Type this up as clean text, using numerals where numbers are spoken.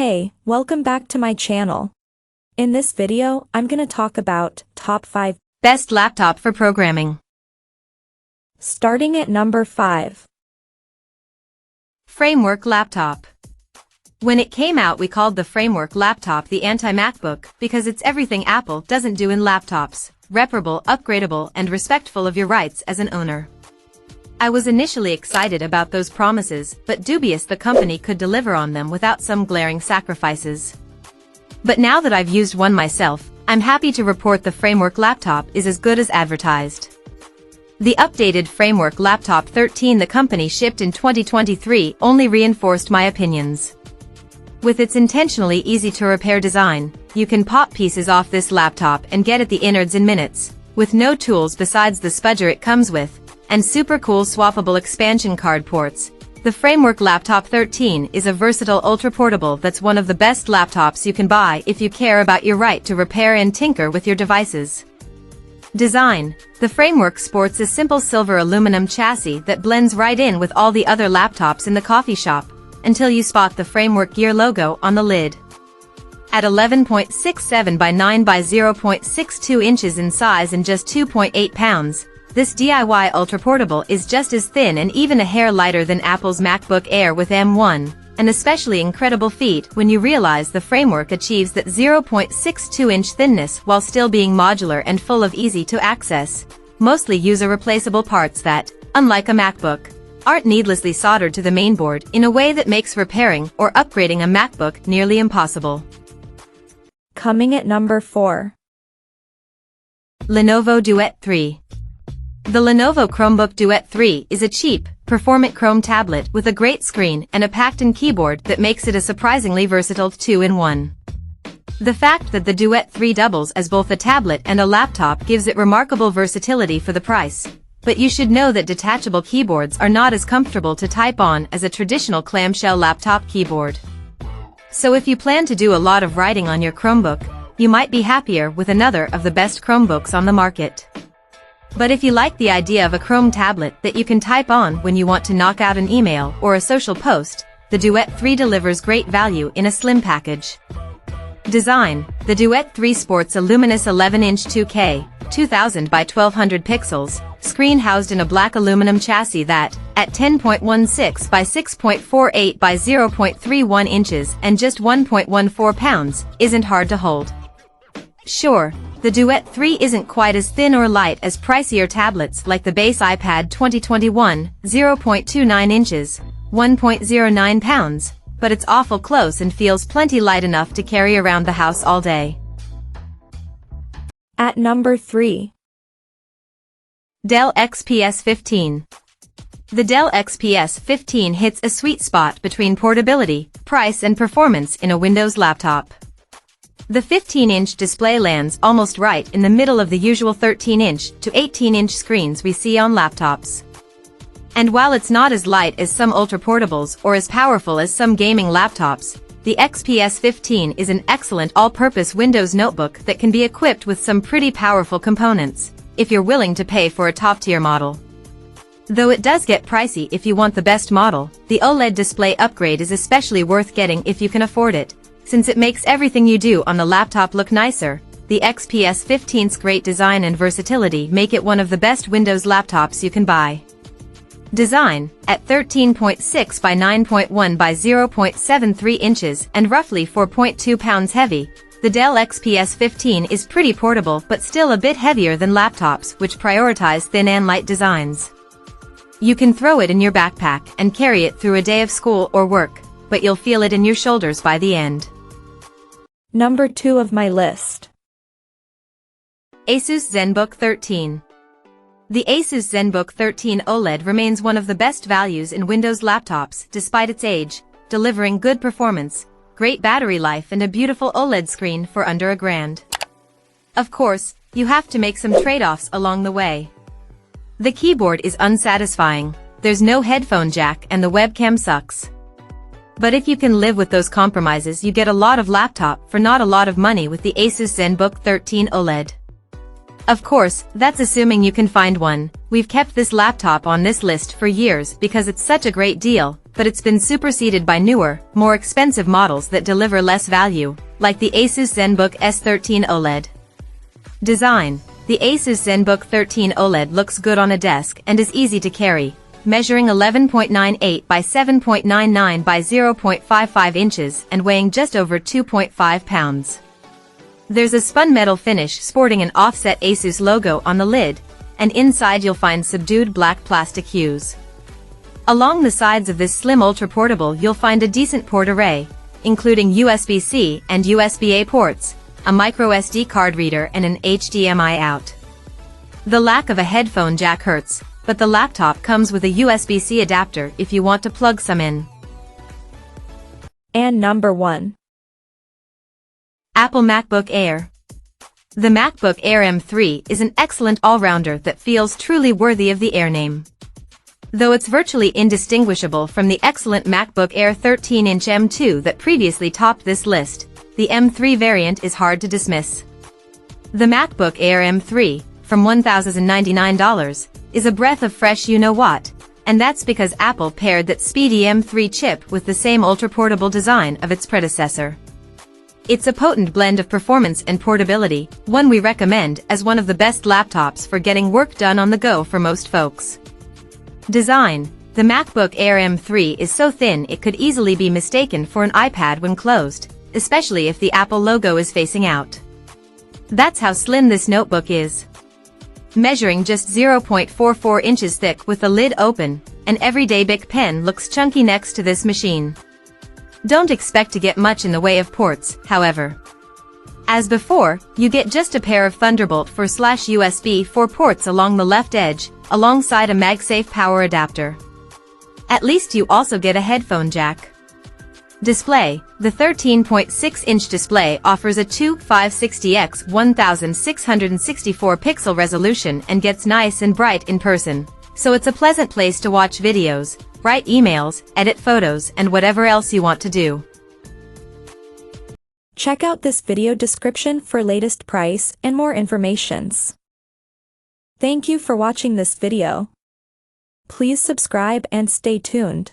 Hey, welcome back to my channel. In this video, I'm gonna talk about top 5 best laptop for programming. Starting at number 5. Framework laptop. When it came out, we called the Framework laptop the anti-MacBook because it's everything Apple doesn't do in laptops: reparable, upgradable, and respectful of your rights as an owner. I was initially excited about those promises, but dubious the company could deliver on them without some glaring sacrifices. But now that I've used one myself, I'm happy to report the Framework laptop is as good as advertised. The updated Framework Laptop 13 the company shipped in 2023 only reinforced my opinions. With its intentionally easy-to-repair design, you can pop pieces off this laptop and get at the innards in minutes, with no tools besides the spudger it comes with, and super cool swappable expansion card ports. The Framework Laptop 13 is a versatile ultra-portable that's one of the best laptops you can buy if you care about your right to repair and tinker with your devices. Design. The Framework sports a simple silver aluminum chassis that blends right in with all the other laptops in the coffee shop, until you spot the Framework Gear logo on the lid. At 11.67 by 9 by 0.62 inches in size and just 2.8 pounds, this DIY ultra-portable is just as thin and even a hair lighter than Apple's MacBook Air with M1, an especially incredible feat when you realize the Framework achieves that 0.62-inch thinness while still being modular and full of easy-to-access, mostly user-replaceable parts that, unlike a MacBook, aren't needlessly soldered to the mainboard in a way that makes repairing or upgrading a MacBook nearly impossible. Coming at number 4. Lenovo Duet 3. The Lenovo Chromebook Duet 3 is a cheap, performant Chrome tablet with a great screen and a packed-in keyboard that makes it a surprisingly versatile 2-in-1. The fact that the Duet 3 doubles as both a tablet and a laptop gives it remarkable versatility for the price, but you should know that detachable keyboards are not as comfortable to type on as a traditional clamshell laptop keyboard. So if you plan to do a lot of writing on your Chromebook, you might be happier with another of the best Chromebooks on the market. But if you like the idea of a Chrome tablet that you can type on when you want to knock out an email or a social post, the Duet 3 delivers great value in a slim package. Design. The Duet 3 sports a luminous 11-inch 2K, 2000 by 1200 pixels, screen housed in a black aluminum chassis that, at 10.16 by 6.48 by 0.31 inches and just 1.14 pounds, isn't hard to hold. Sure, the Duet 3 isn't quite as thin or light as pricier tablets like the base iPad 2021, 0.29 inches, 1.09 pounds, but it's awful close and feels plenty light enough to carry around the house all day. At number 3. Dell XPS 15. The Dell XPS 15 hits a sweet spot between portability, price and performance in a Windows laptop. The 15-inch display lands almost right in the middle of the usual 13-inch to 18-inch screens we see on laptops. And while it's not as light as some ultra-portables or as powerful as some gaming laptops, the XPS 15 is an excellent all-purpose Windows notebook that can be equipped with some pretty powerful components, if you're willing to pay for a top-tier model. Though it does get pricey if you want the best model, the OLED display upgrade is especially worth getting if you can afford it, since it makes everything you do on the laptop look nicer. The XPS 15's great design and versatility make it one of the best Windows laptops you can buy. Design. At 13.6 by 9.1 by 0.73 inches and roughly 4.2 pounds heavy, the Dell XPS 15 is pretty portable but still a bit heavier than laptops which prioritize thin and light designs. You can throw it in your backpack and carry it through a day of school or work, but you'll feel it in your shoulders by the end. Number 2 of my list. Asus Zenbook 13. The Asus Zenbook 13 OLED remains one of the best values in Windows laptops despite its age, delivering good performance, great battery life and a beautiful OLED screen for under $1,000. Of course, you have to make some trade-offs along the way. The keyboard is unsatisfying, there's no headphone jack and the webcam sucks. But if you can live with those compromises, you get a lot of laptop for not a lot of money with the Asus Zenbook 13 OLED. Of course, that's assuming you can find one. We've kept this laptop on this list for years because it's such a great deal, but it's been superseded by newer, more expensive models that deliver less value, like the Asus Zenbook S13 OLED. Design. The Asus Zenbook 13 OLED looks good on a desk and is easy to carry, measuring 11.98 by 7.99 by 0.55 inches and weighing just over 2.5 pounds. There's a spun metal finish sporting an offset Asus logo on the lid, and inside you'll find subdued black plastic hues. Along the sides of this slim ultra-portable you'll find a decent port array, including USB-C and USB-A ports, a microSD card reader and an HDMI out. The lack of a headphone jack hurts, but the laptop comes with a USB-C adapter if you want to plug some in. And number 1. Apple MacBook Air. The MacBook Air M3 is an excellent all-rounder that feels truly worthy of the Air name. Though it's virtually indistinguishable from the excellent MacBook Air 13-inch M2 that previously topped this list, the M3 variant is hard to dismiss. The MacBook Air M3, from $1,099, is a breath of fresh you-know-what, and that's because Apple paired that speedy M3 chip with the same ultra-portable design of its predecessor. It's a potent blend of performance and portability, one we recommend as one of the best laptops for getting work done on the go for most folks. Design. The MacBook Air M3 is so thin it could easily be mistaken for an iPad when closed, especially if the Apple logo is facing out. That's how slim this notebook is. Measuring just 0.44 inches thick with the lid open, an everyday Bic pen looks chunky next to this machine. Don't expect to get much in the way of ports, however. As before, you get just a pair of Thunderbolt 4/USB 4 ports along the left edge, alongside a MagSafe power adapter. At least you also get a headphone jack. Display. The 13.6-inch display offers a 2560x 1664 pixel resolution and gets nice and bright in person, so it's a pleasant place to watch videos, write emails, edit photos, and whatever else you want to do. Check out this video description for latest price and more informations. Thank you for watching this video. Please subscribe and stay tuned.